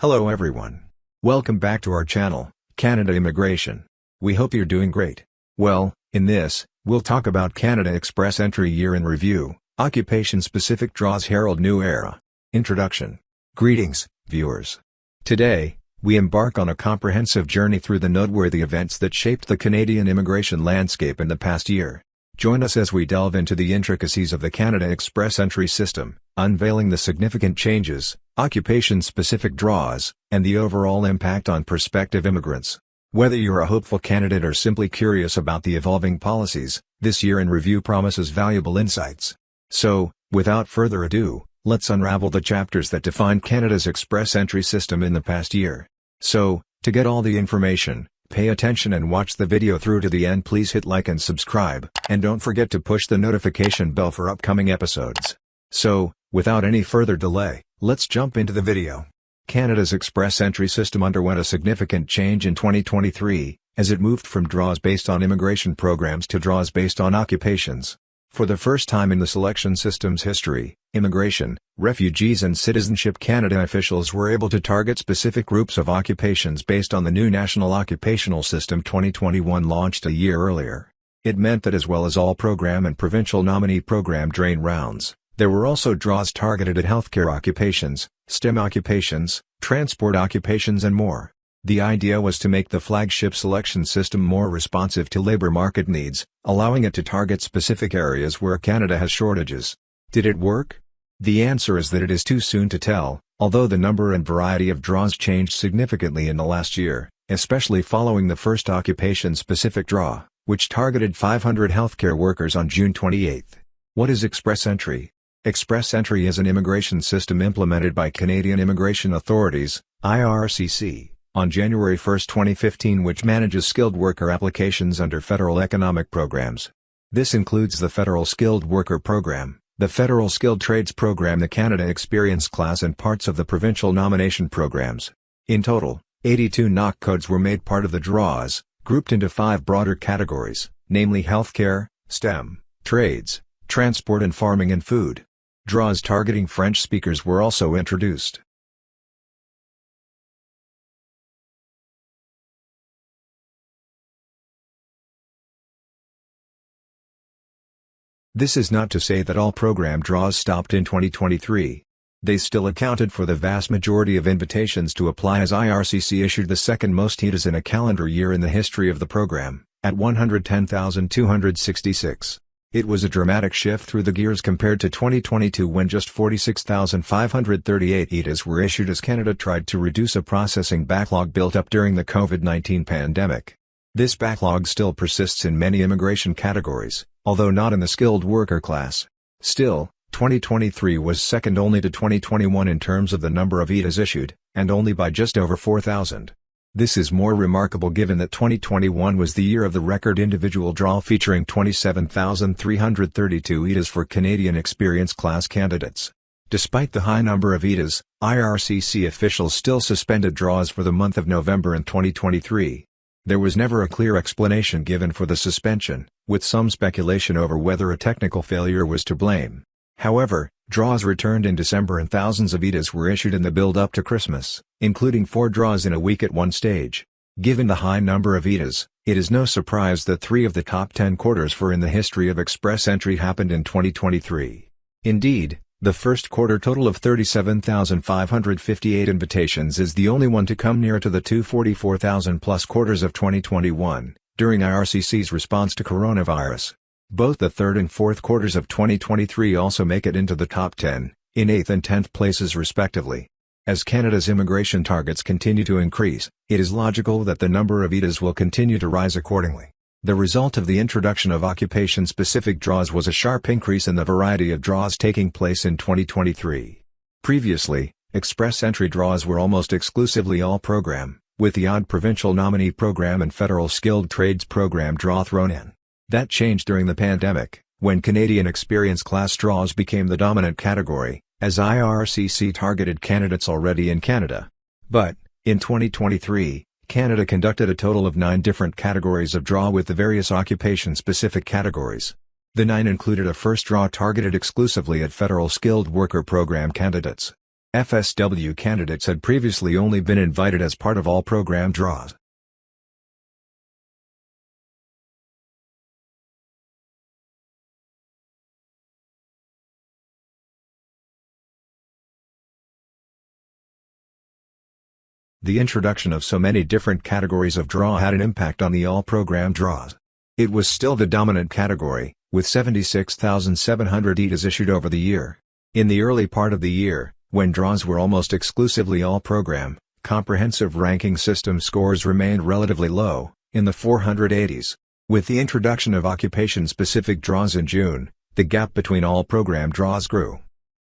Hello everyone. Welcome back to our channel, Canada Immigration. We hope you're doing great. Well, in this, we'll talk about Canada Express Entry Year in Review, Occupation-Specific Draws Herald New Era. Introduction. Greetings, viewers. Today, we embark on a comprehensive journey through the noteworthy events that shaped the Canadian immigration landscape in the past year. Join us as we delve into the intricacies of the Canada Express Entry system, unveiling the significant changes, occupation-specific draws, and the overall impact on prospective immigrants. Whether you're a hopeful candidate or simply curious about the evolving policies, this year in review promises valuable insights. So, without further ado, let's unravel the chapters that defined Canada's express entry system in the past year. So, to get all the information, pay attention and watch the video through to the end. Please hit like and subscribe, and don't forget to push the notification bell for upcoming episodes. So, without any further delay, let's jump into the video. Canada's express entry system underwent a significant change in 2023, as it moved from draws based on immigration programs to draws based on occupations. For the first time in the selection system's history, Immigration, Refugees and Citizenship Canada officials were able to target specific groups of occupations based on the new National Occupational System 2021 launched a year earlier. It meant that as well as all program and provincial nominee program drain rounds, there were also draws targeted at healthcare occupations, STEM occupations, transport occupations and more. The idea was to make the flagship selection system more responsive to labor market needs, allowing it to target specific areas where Canada has shortages. Did it work? The answer is that it is too soon to tell, although the number and variety of draws changed significantly in the last year, especially following the first occupation-specific draw, which targeted 500 healthcare workers on June 28. What is express entry? Express entry is an immigration system implemented by Canadian Immigration Authorities, IRCC, on January 1, 2015, which manages skilled worker applications under federal economic programs. This includes the Federal Skilled Worker Program, the Federal Skilled Trades Program, the Canada Experience Class and parts of the provincial nomination programs. In total, 82 NOC codes were made part of the draws, grouped into 5 broader categories, namely healthcare, STEM, trades, transport and farming and food. Draws targeting French speakers were also introduced. This is not to say that all program draws stopped in 2023. They still accounted for the vast majority of invitations to apply, as IRCC issued the second most HEDAs in a calendar year in the history of the program, at 110,266. It was a dramatic shift through the gears compared to 2022, when just 46,538 HEDAs were issued as Canada tried to reduce a processing backlog built up during the COVID-19 pandemic. This backlog still persists in many immigration categories, although not in the skilled worker class. Still, 2023 was second only to 2021 in terms of the number of HEDAs issued, and only by just over 4,000. This is more remarkable given that 2021 was the year of the record individual draw, featuring 27,332 HEDAs for Canadian Experience Class candidates. Despite the high number of HEDAs, IRCC officials still suspended draws for the month of November in 2023. There was never a clear explanation given for the suspension, with some speculation over whether a technical failure was to blame. However, draws returned in December and thousands of HEDAs were issued in the build-up to Christmas, including 4 draws in a week at one stage. Given the high number of HEDAs, it is no surprise that 3 of the top 10 quarters for in the history of express entry happened in 2023. Indeed, the first quarter total of 37,558 invitations is the only one to come near to the 244,000-plus quarters of 2021, during IRCC's response to coronavirus. Both the third and fourth quarters of 2023 also make it into the top 10, in 8th and 10th places respectively. As Canada's immigration targets continue to increase, it is logical that the number of HEDAs will continue to rise accordingly. The result of the introduction of occupation-specific draws was a sharp increase in the variety of draws taking place in 2023. Previously, express entry draws were almost exclusively all program, with the odd provincial nominee program and federal skilled trades program draw thrown in. That changed during the pandemic, when Canadian Experience Class draws became the dominant category, as IRCC targeted candidates already in Canada. But, in 2023, Canada conducted a total of 9 different categories of draw with the various occupation-specific categories. The 9 included a first draw targeted exclusively at Federal Skilled Worker Program candidates. FSW candidates had previously only been invited as part of all program draws. The introduction of so many different categories of draw had an impact on the all-program draws. It was still the dominant category, with 76,700 ETAs issued over the year. In the early part of the year, when draws were almost exclusively all-program, comprehensive ranking system scores remained relatively low, in the 480s. With the introduction of occupation-specific draws in June, the gap between all-program draws grew.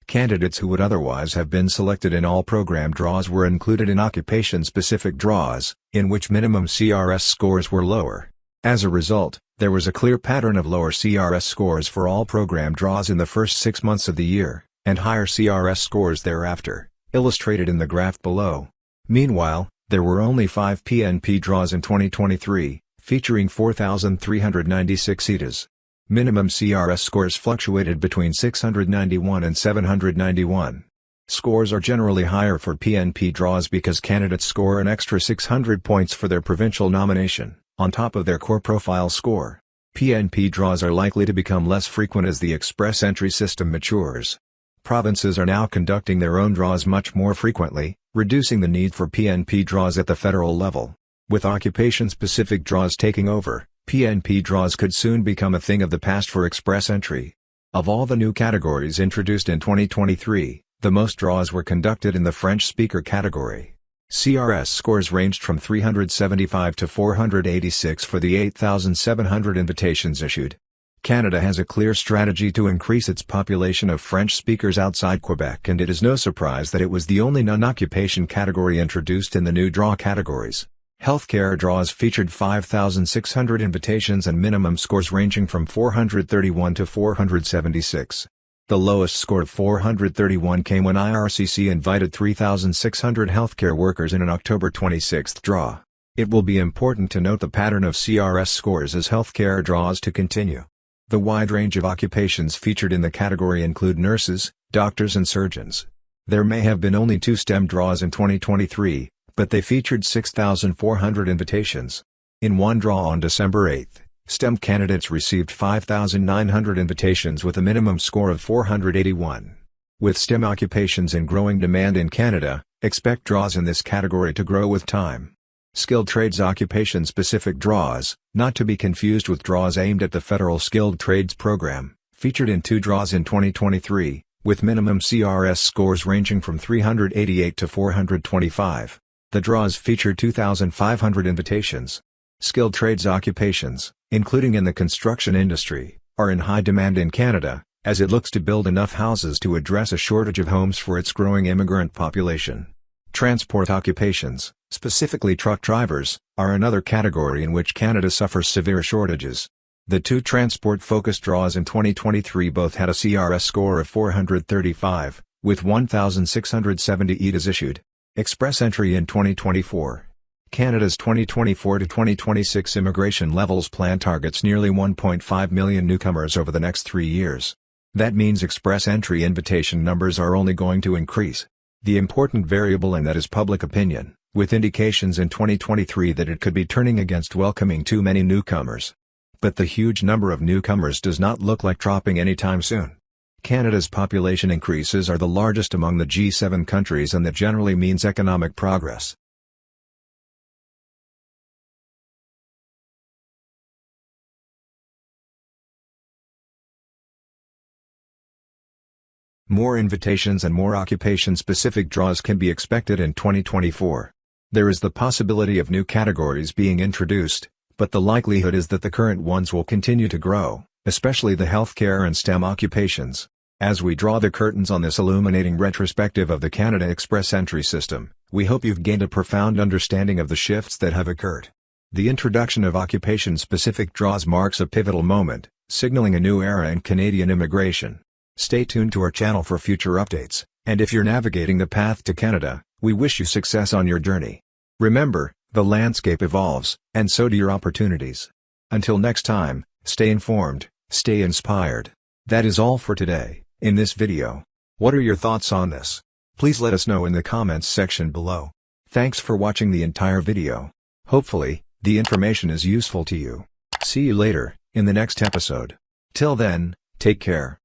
Candidates who would otherwise have been selected in all program draws were included in occupation-specific draws, in which minimum CRS scores were lower. As a result, there was a clear pattern of lower CRS scores for all program draws in the first 6 months of the year, and higher CRS scores thereafter, illustrated in the graph below. Meanwhile, there were only 5 PNP draws in 2023, featuring 4,396 ETAs. Minimum CRS scores fluctuated between 691 and 791. Scores are generally higher for PNP draws because candidates score an extra 600 points for their provincial nomination, on top of their core profile score. PNP draws are likely to become less frequent as the express entry system matures. Provinces are now conducting their own draws much more frequently, reducing the need for PNP draws at the federal level. With occupation-specific draws taking over, PNP draws could soon become a thing of the past for express entry. Of all the new categories introduced in 2023, the most draws were conducted in the French-speaker category. CRS scores ranged from 375 to 486 for the 8,700 invitations issued. Canada has a clear strategy to increase its population of French speakers outside Quebec, and it is no surprise that it was the only non-occupation category introduced in the new draw categories. Healthcare draws featured 5,600 invitations and minimum scores ranging from 431 to 476. The lowest score of 431 came when IRCC invited 3,600 healthcare workers in an October 26 draw. It will be important to note the pattern of CRS scores as healthcare draws to continue. The wide range of occupations featured in the category include nurses, doctors and surgeons. There may have been only 2 STEM draws in 2023, but they featured 6,400 invitations. In one draw on December 8, STEM candidates received 5,900 invitations with a minimum score of 481. With STEM occupations in growing demand in Canada, expect draws in this category to grow with time. Skilled trades occupation-specific draws, not to be confused with draws aimed at the federal Skilled Trades program, featured in 2 draws in 2023, with minimum CRS scores ranging from 388 to 425. The draws featured 2,500 invitations. Skilled trades occupations, including in the construction industry, are in high demand in Canada, as it looks to build enough houses to address a shortage of homes for its growing immigrant population. Transport occupations, specifically truck drivers, are another category in which Canada suffers severe shortages. The 2 transport-focused draws in 2023 both had a CRS score of 435, with 1,670 ETAs issued. Express entry in 2024. Canada's 2024 to 2026 immigration levels plan targets nearly 1.5 million newcomers over the next 3 years. That means express entry invitation numbers are only going to increase. The important variable in that is public opinion, with indications in 2023 that it could be turning against welcoming too many newcomers. But the huge number of newcomers does not look like dropping anytime soon. Canada's population increases are the largest among the G7 countries, and that generally means economic progress. More invitations and more occupation-specific draws can be expected in 2024. There is the possibility of new categories being introduced, but the likelihood is that the current ones will continue to grow, especially the healthcare and STEM occupations. As we draw the curtains on this illuminating retrospective of the Canada Express entry system, we hope you've gained a profound understanding of the shifts that have occurred. The introduction of occupation-specific draws marks a pivotal moment, signaling a new era in Canadian immigration. Stay tuned to our channel for future updates, and if you're navigating the path to Canada, we wish you success on your journey. Remember, the landscape evolves, and so do your opportunities. Until next time, stay informed, stay inspired. That is all for today. In this video. What are your thoughts on this? Please let us know in the comments section below. Thanks for watching the entire video. Hopefully, the information is useful to you. See you later, in the next episode. Till then, take care.